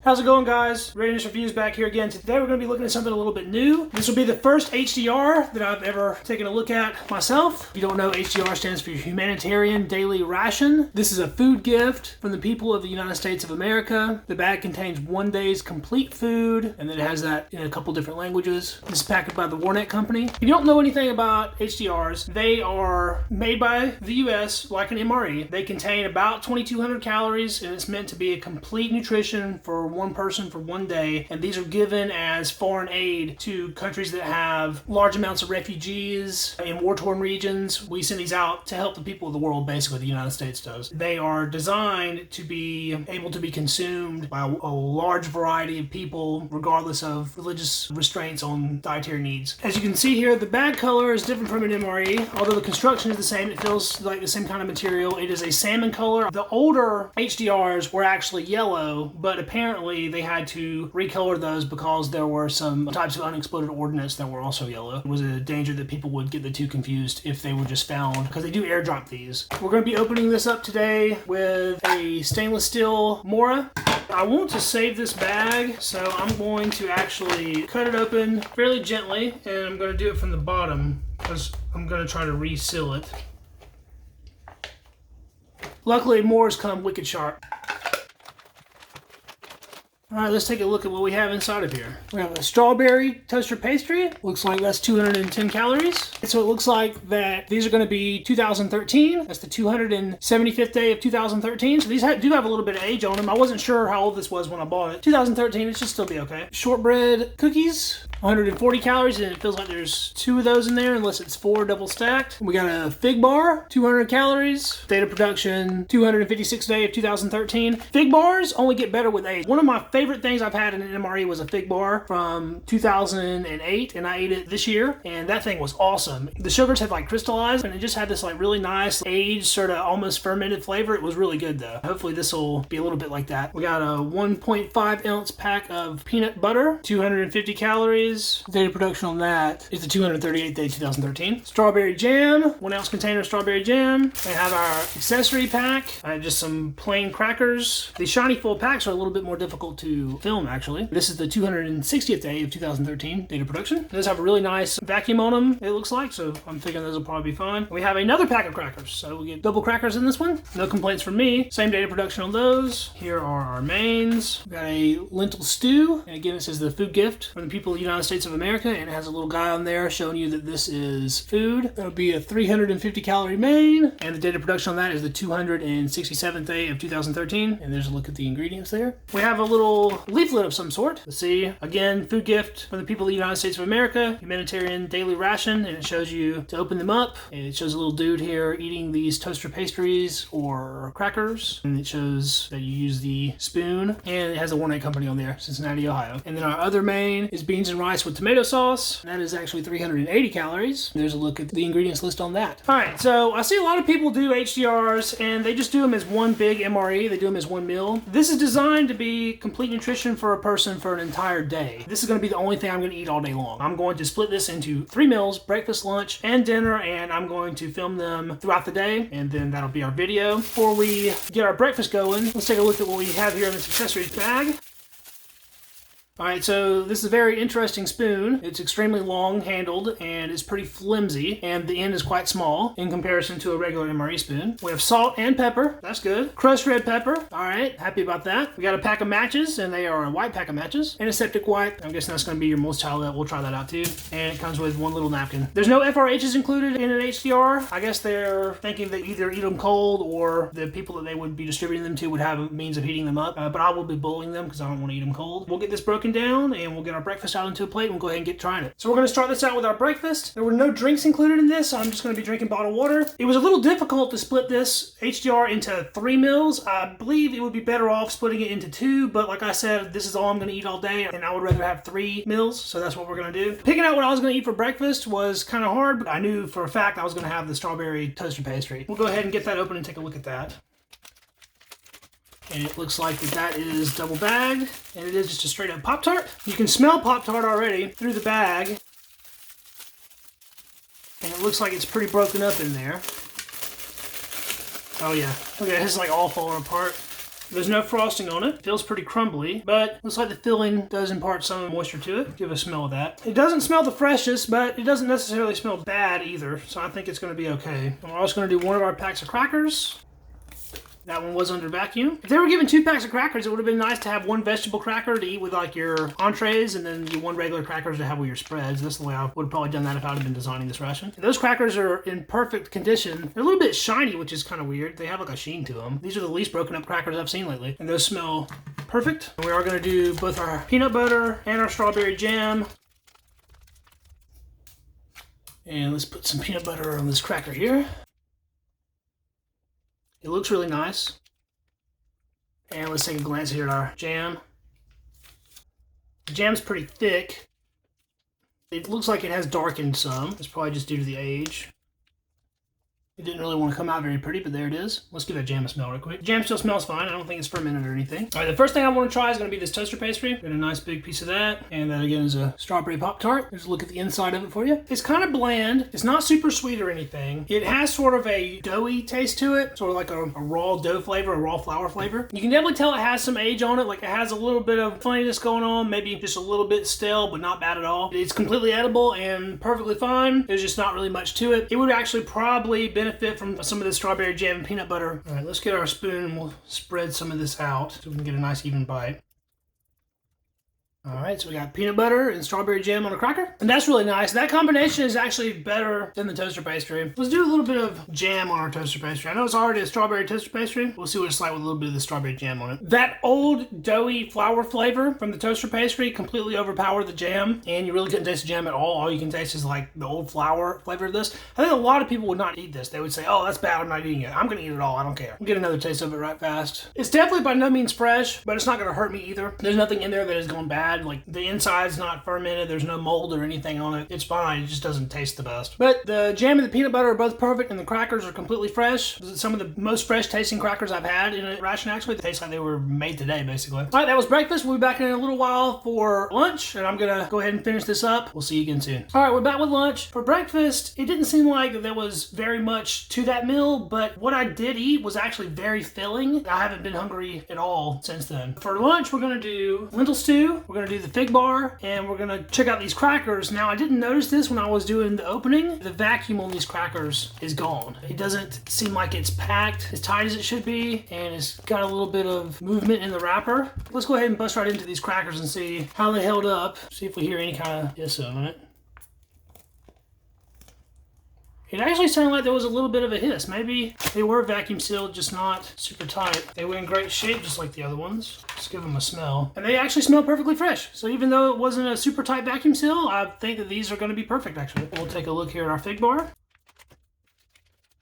How's it going, guys? Readiness Reviews back here again. Today we're going to be looking at something a little bit new. This will be the first HDR that I've ever taken a look at myself. If you don't know, HDR stands for Humanitarian Daily Ration. This is a food gift from the people of the United States of America. The bag contains 1 day's complete food, and then it has that in a couple different languages. This is packaged by the Wornick company. If you don't know anything about HDRs, they are made by the US like an MRE. They contain about 2,200 calories, and it's meant to be a complete nutrition for one person for 1 day, and these are given as foreign aid to countries that have large amounts of refugees in war-torn regions. We send these out to help the people of the world, basically, the United States does. They are designed to be able to be consumed by a large variety of people, regardless of religious restraints on dietary needs. As you can see here, the bag color is different from an MRE. Although the construction is the same, it feels like the same kind of material. It is a salmon color. The older HDRs were actually yellow, but apparently they had to recolor those because there were some types of unexploded ordnance that were also yellow. It was a danger that people would get the two confused if they were just found, because they do airdrop these. We're going to be opening this up today with a stainless steel Mora. I want to save this bag, so I'm going to actually cut it open fairly gently, and I'm going to do it from the bottom because I'm going to try to reseal it. Luckily, Moras come wicked sharp. Alright, let's take a look at what we have inside of here. We have a strawberry toaster pastry. Looks like that's 210 calories. And so it looks like that these are going to be 2013. That's the 275th day of 2013. So these do have a little bit of age on them. I wasn't sure how old this was when I bought it. 2013, it should still be okay. Shortbread cookies. 140 calories, and it feels like there's 2 of those in there unless it's 4 double stacked. We got a fig bar, 200 calories. Date of production, 256th day of 2013. Fig bars only get better with age. One of my favorite things I've had in an MRE was a fig bar from 2008, and I ate it this year, and that thing was awesome. The sugars had like crystallized, and it just had this like really nice aged, sort of almost fermented flavor. It was really good though. Hopefully this will be a little bit like that. We got a 1.5 ounce pack of peanut butter, 250 calories. Date of production on that is the 238th day 2013. Strawberry jam, 1 ounce container of strawberry jam. We have our accessory pack, just some plain crackers. These shiny full packs are a little bit more difficult to film actually. This is the 260th day of 2013 date of production. Those have a really nice vacuum on them, it looks like, so I'm thinking those will probably be fine. We have another pack of crackers, so we get double crackers in this one. No complaints from me. Same date of production on those. Here are our mains. We got a lentil stew, and again, it says the food gift from the people of the United States of America, and it has a little guy on there showing you that this is food. That'll be a 350 calorie main, and the date of production on that is the 267th day of 2013, and there's a look at the ingredients there. We have a little leaflet of some sort. Let's see, again, food gift from the people of the United States of America, Humanitarian Daily Ration, and it shows you to open them up, and it shows a little dude here eating these toaster pastries or crackers, and it shows that you use the spoon, and it has a Wornick company on there, Cincinnati, Ohio. And then our other main is beans and rice with tomato sauce. That is actually 380 calories. There's a look at the ingredients list on that. Alright, so I see a lot of people do HDRs and they just do them as one big MRE. They do them as one meal. This is designed to be complete nutrition for a person for an entire day. This is going to be the only thing I'm going to eat all day long. I'm going to split this into 3 meals, breakfast, lunch, and dinner, and I'm going to film them throughout the day, and then that'll be our video. Before we get our breakfast going, let's take a look at what we have here in this accessories bag. Alright, so this is a very interesting spoon. It's extremely long handled and it's pretty flimsy, and the end is quite small in comparison to a regular MRE spoon. We have salt and pepper. That's good. Crushed red pepper. Alright, happy about that. We got a pack of matches, and they are a white pack of matches. Antiseptic wipe. I'm guessing that's going to be your most child. We'll try that out too. And it comes with one little napkin. There's no FRHs included in an HDR. I guess they're thinking that either eat them cold or the people that they would be distributing them to would have a means of heating them up. But I will be boiling them because I don't want to eat them cold. We'll get this broken down, and we'll get our breakfast out into a plate, and we'll go ahead and get trying it. So we're going to start this out with our breakfast. There were no drinks included in this, so I'm just going to be drinking bottled water. It was a little difficult to split this HDR into 3 meals. I believe it would be better off splitting it into 2, but like I said, this is all I'm going to eat all day, and I would rather have 3 meals, so that's what we're going to do. Picking out what I was going to eat for breakfast was kind of hard, but I knew for a fact I was going to have the strawberry toaster pastry. We'll go ahead and get that open and take a look at that. And it looks like that is double bagged, and it is just a straight up Pop-tart. You can smell Pop-tart already through the bag, and it looks like it's pretty broken up in there. Oh yeah, look at it, it's like all falling apart. There's no frosting on it. Feels pretty crumbly, but looks like the filling does impart some moisture to it. Give a smell of that. It doesn't smell the freshest, but it doesn't necessarily smell bad either, so I think it's going to be okay. And we're also going to do one of our packs of crackers. That one was under vacuum. If they were given 2 packs of crackers, it would have been nice to have 1 vegetable cracker to eat with like your entrees and then 1 regular crackers to have with your spreads. That's the way I would have probably done that if I would have been designing this ration. And those crackers are in perfect condition. They're a little bit shiny, which is kind of weird. They have like a sheen to them. These are the least broken up crackers I've seen lately. And those smell perfect. And we are going to do both our peanut butter and our strawberry jam. And let's put some peanut butter on this cracker here. It looks really nice. And let's take a glance here at our jam. The jam's pretty thick. It looks like it has darkened some. It's probably just due to the age. It didn't really want to come out very pretty, but there it is. Let's give that jam a smell real quick. Jam still smells fine. I don't think it's fermented or anything. All right, the first thing I want to try is going to be this toaster pastry. Get a nice big piece of that. And that again is a strawberry Pop-tart. There's a look at the inside of it for you. It's kind of bland. It's not super sweet or anything. It has sort of a doughy taste to it. Sort of like a raw dough flavor, a raw flour flavor. You can definitely tell it has some age on it. Like it has a little bit of funniness going on. Maybe just a little bit stale, but not bad at all. It's completely edible and perfectly fine. There's just not really much to it. It would actually probably benefit from some of the strawberry jam and peanut butter. All right, let's get our spoon and we'll spread some of this out so we can get a nice even bite. All right, so we got peanut butter and strawberry jam on a cracker. And that's really nice. That combination is actually better than the toaster pastry. Let's do a little bit of jam on our toaster pastry. I know it's already a strawberry toaster pastry. We'll see what it's like with a little bit of the strawberry jam on it. That old doughy flour flavor from the toaster pastry completely overpowered the jam. And you really couldn't taste the jam at all. All you can taste is like the old flour flavor of this. I think a lot of people would not eat this. They would say, oh, that's bad. I'm not eating it. I'm going to eat it all. I don't care. We'll get another taste of it right fast. It's definitely by no means fresh, but it's not going to hurt me either. There's nothing in there that is going bad. Like the inside's not fermented. There's no mold or anything on it. It's fine. It just doesn't taste the best. But the jam and the peanut butter are both perfect, and the crackers are completely fresh. Some of the most fresh tasting crackers I've had in a ration, actually. They taste like they were made today, basically. All right, that was breakfast. We'll be back in a little while for lunch, and I'm gonna go ahead and finish this up. We'll see you again soon. All right, we're back with lunch. For breakfast, it didn't seem like there was very much to that meal, but what I did eat was actually very filling. I haven't been hungry at all since then. For lunch, we're gonna do lentil stew. We're gonna do the fig bar, and we're gonna check out these crackers. Now, I didn't notice this when I was doing the opening. The vacuum on these crackers is gone. It doesn't seem like it's packed as tight as it should be, and it's got a little bit of movement in the wrapper. Let's go ahead and bust right into these crackers and see how they held up. See if we hear any kind of hiss on it. It actually sounded like there was a little bit of a hiss. Maybe they were vacuum sealed, just not super tight. They were in great shape, just like the other ones. Let's give them a smell. And they actually smell perfectly fresh. So even though it wasn't a super tight vacuum seal, I think that these are going to be perfect, actually. We'll take a look here at our fig bar.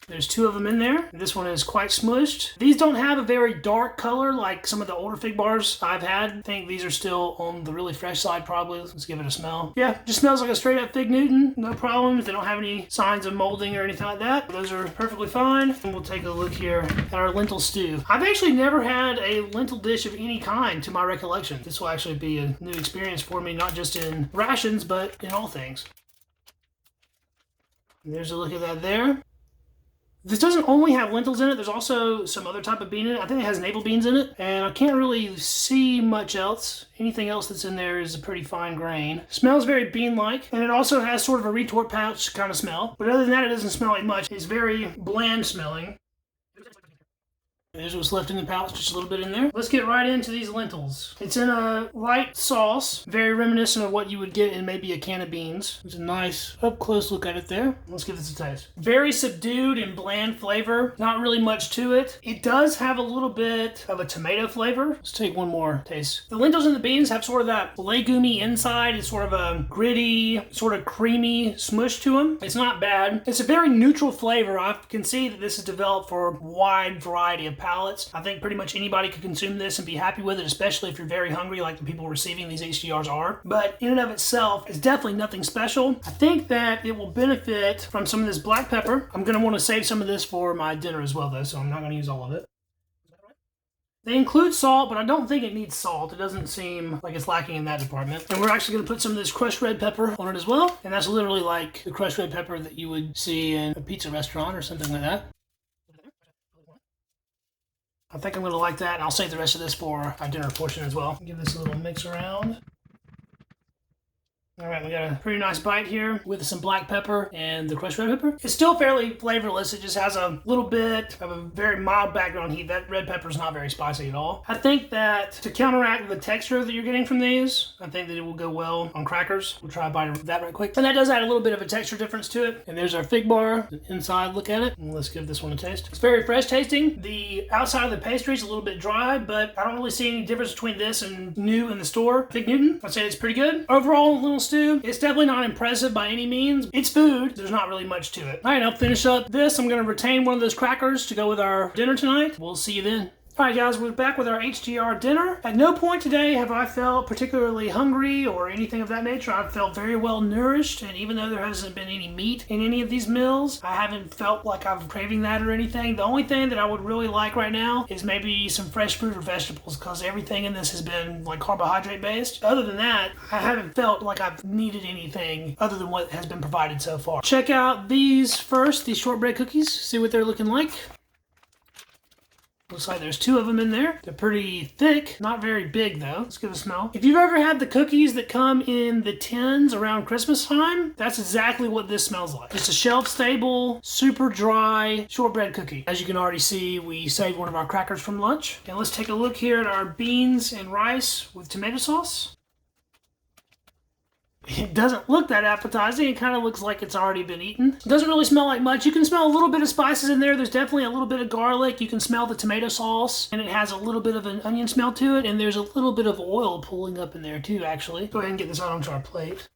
There's 2 of them in there. This one is quite smushed. These don't have a very dark color like some of the older fig bars I've had. I think these are still on the really fresh side probably. Let's give it a smell. Yeah, just smells like a straight up fig Newton. No problems. They don't have any signs of molding or anything like that. Those are perfectly fine. And we'll take a look here at our lentil stew. I've actually never had a lentil dish of any kind to my recollection. This will actually be a new experience for me, not just in rations, but in all things. And there's a look at that there. This doesn't only have lentils in it, there's also some other type of bean in it. I think it has navel beans in it, and I can't really see much else. Anything else that's in there is a pretty fine grain. Smells very bean-like, and it also has sort of a retort pouch kind of smell. But other than that, it doesn't smell like much. It's very bland smelling. There's what's left in the pouch, just a little bit in there. Let's get right into these lentils. It's in a light sauce, very reminiscent of what you would get in maybe a can of beans. There's a nice up-close look at it there. Let's give this a taste. Very subdued and bland flavor. Not really much to it. It does have a little bit of a tomato flavor. Let's take one more taste. The lentils and the beans have sort of that legumy inside. It's sort of a gritty, sort of creamy smush to them. It's not bad. It's a very neutral flavor. I can see that this is developed for a wide variety of palates. I think pretty much anybody could consume this and be happy with it, especially if you're very hungry like the people receiving these HDRs are. But in and of itself, it's definitely nothing special. I think that it will benefit from some of this black pepper. I'm going to want to save some of this for my dinner as well though, so I'm not going to use all of it. They include salt, but I don't think it needs salt. It doesn't seem like it's lacking in that department. And we're actually going to put some of this crushed red pepper on it as well. And that's literally like the crushed red pepper that you would see in a pizza restaurant or something like that. I think I'm going to like that, and I'll save the rest of this for our dinner portion as well. Give this a little mix around. All right, we got a pretty nice bite here with some black pepper and the crushed red pepper. It's still fairly flavorless. It just has a little bit of a very mild background heat. That red pepper is not very spicy at all. I think that to counteract the texture that you're getting from these, I think that it will go well on crackers. We'll try a bite of that right quick. And that does add a little bit of a texture difference to it. And there's our fig bar. Inside, look at it. And let's give this one a taste. It's very fresh tasting. The outside of the pastry is a little bit dry, but I don't really see any difference between this and new in the store. Fig Newton, I'd say it's pretty good. Overall, Lentil Stew, it's definitely not impressive by any means. It's food. There's not really much to it. All right, I'll finish up this. I'm going to retain one of those crackers to go with our dinner tonight. We'll see you then. Alright guys, we're back with our HDR dinner. At no point today have I felt particularly hungry or anything of that nature. I've felt very well nourished, and even though there hasn't been any meat in any of these meals, I haven't felt like I'm craving that or anything. The only thing that I would really like right now is maybe some fresh fruit or vegetables, because everything in this has been like carbohydrate based. Other than that, I haven't felt like I've needed anything other than what has been provided so far. Check out these first, these shortbread cookies, see what they're looking like. Looks like there's 2 of them in there. They're pretty thick, not very big though. Let's give it a smell. If you've ever had the cookies that come in the tins around Christmas time, that's exactly what this smells like. It's a shelf-stable, super dry shortbread cookie. As you can already see, we saved one of our crackers from lunch. And let's take a look here at our beans and rice with tomato sauce. It doesn't look that appetizing. It kind of looks like it's already been eaten. It doesn't really smell like much. You can smell a little bit of spices in there. There's definitely a little bit of garlic. You can smell the tomato sauce, and it has a little bit of an onion smell to it, and there's a little bit of oil pulling up in there too, actually. Go ahead and get this out onto our plate.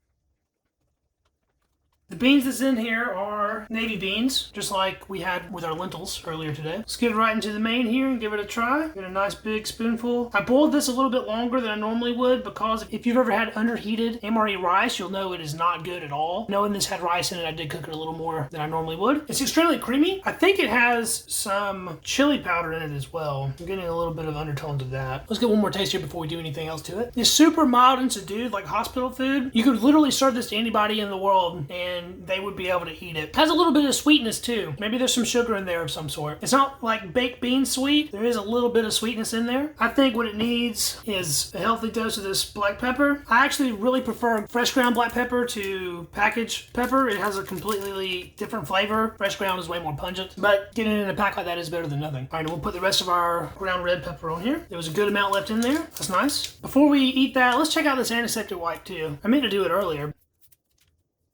The beans that's in here are navy beans, just like we had with our lentils earlier today. Let's get right into the main here and give it a try. Get a nice big spoonful. I boiled this a little bit longer than I normally would, because if you've ever had underheated MRE rice, you'll know it is not good at all. Knowing this had rice in it, I did cook it a little more than I normally would. It's extremely creamy. I think it has some chili powder in it as well. I'm getting a little bit of undertones of that. Let's get one more taste here before we do anything else to it. It's super mild and subdued, like hospital food. You could literally serve this to anybody in the world and they would be able to eat it. It has a little bit of sweetness too. Maybe there's some sugar in there of some sort. It's not like baked bean sweet. There is a little bit of sweetness in there. I think what it needs is a healthy dose of this black pepper. I actually really prefer fresh ground black pepper to packaged pepper. It has a completely different flavor. Fresh ground is way more pungent, but getting it in a pack like that is better than nothing. All right, we'll put the rest of our ground red pepper on here. There was a good amount left in there. That's nice. Before we eat that, let's check out this antiseptic wipe too. I meant to do it earlier.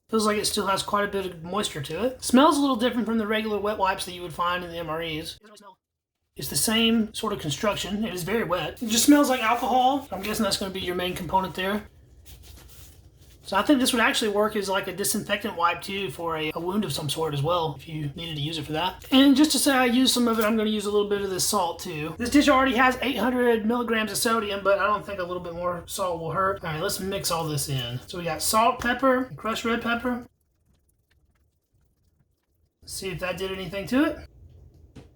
Feels like it still has quite a bit of moisture to it. Smells a little different from the regular wet wipes that you would find in the MREs. It's the same sort of construction. It is very wet. It just smells like alcohol. I'm guessing that's going to be your main component there. So I think this would actually work as like a disinfectant wipe too for a wound of some sort as well, if you needed to use it for that. And just to say I used some of it, I'm going to use a little bit of this salt too. This dish already has 800 milligrams of sodium, but I don't think a little bit more salt will hurt. All right, let's mix all this in. So we got salt, pepper, crushed red pepper. Let's see if that did anything to it.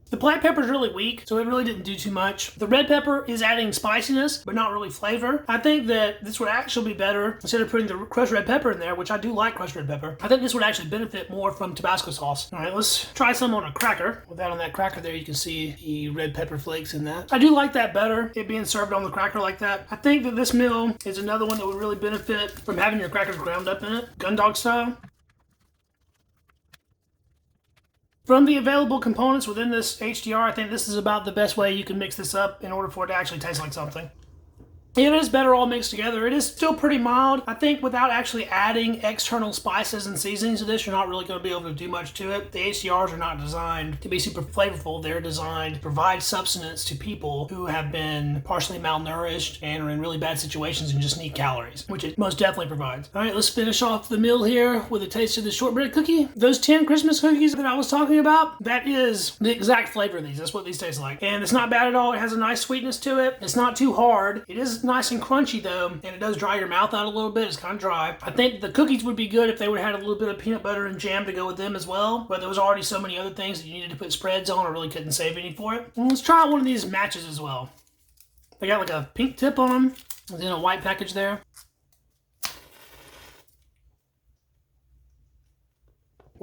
The black pepper is really weak, so it really didn't do too much. The red pepper is adding spiciness, but not really flavor. I think that this would actually be better instead of putting the crushed red pepper in there, which I do like crushed red pepper. I think this would actually benefit more from Tabasco sauce. All right, let's try some on a cracker. With that on that cracker there, you can see the red pepper flakes in that. I do like that better, it being served on the cracker like that. I think that this meal is another one that would really benefit from having your crackers ground up in it, gun dog style. From the available components within this HDR, I think this is about the best way you can mix this up in order for it to actually taste like something. It is better all mixed together. It is still pretty mild. I think without actually adding external spices and seasonings to this, you're not really going to be able to do much to it. The HDRs are not designed to be super flavorful. They're designed to provide substance to people who have been partially malnourished and are in really bad situations and just need calories, which it most definitely provides. All right, let's finish off the meal here with a taste of the shortbread cookie. Those 10 Christmas cookies that I was talking about, that is the exact flavor of these. That's what these taste like. And it's not bad at all. It has a nice sweetness to it. It's not too hard. It is nice and crunchy though, and it does dry your mouth out a little bit. It's kind of dry. I think the cookies would be good if they would have had a little bit of peanut butter and jam to go with them as well, but there was already so many other things that you needed to put spreads on. I really couldn't save any for it. And let's try out one of these matches as well. They got like a pink tip on them, and then a white package there.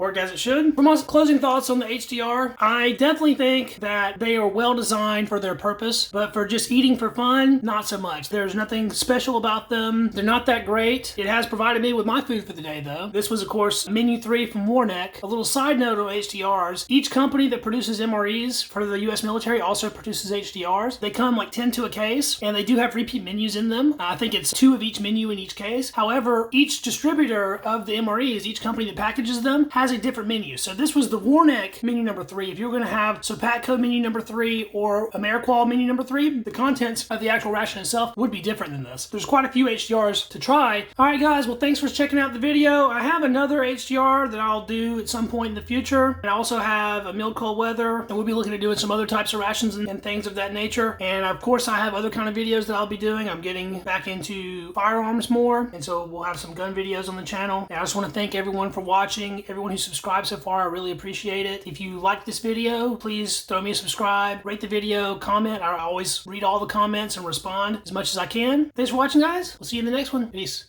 worked as it should. For my closing thoughts on the HDR, I definitely think that they are well designed for their purpose, but for just eating for fun, not so much. There's nothing special about them. They're not that great. It has provided me with my food for the day though. This was of course menu 3 from Wornick. A little side note on HDRs, each company that produces MREs for the US military also produces HDRs. They come like 10 to a case, and they do have repeat menus in them. I think it's 2 of each menu in each case. However, each distributor of the MREs, each company that packages them, has a different menu. So this was the Wornick menu number 3. If you're going to have Sopatco menu number 3 or Ameriqual menu number 3, the contents of the actual ration itself would be different than this. There's quite a few HDRs to try. Alright guys, well thanks for checking out the video. I have another HDR that I'll do at some point in the future. And I also have a mild cold weather, and we'll be looking at doing some other types of rations and things of that nature. And of course I have other kind of videos that I'll be doing. I'm getting back into firearms more, and so we'll have some gun videos on the channel. And I just want to thank everyone for watching, everyone who subscribed so far. I really appreciate it. If you like this video, please throw me a subscribe, rate the video, comment. I always read all the comments and respond as much as I can. Thanks for watching guys. We'll see you in the next one. Peace.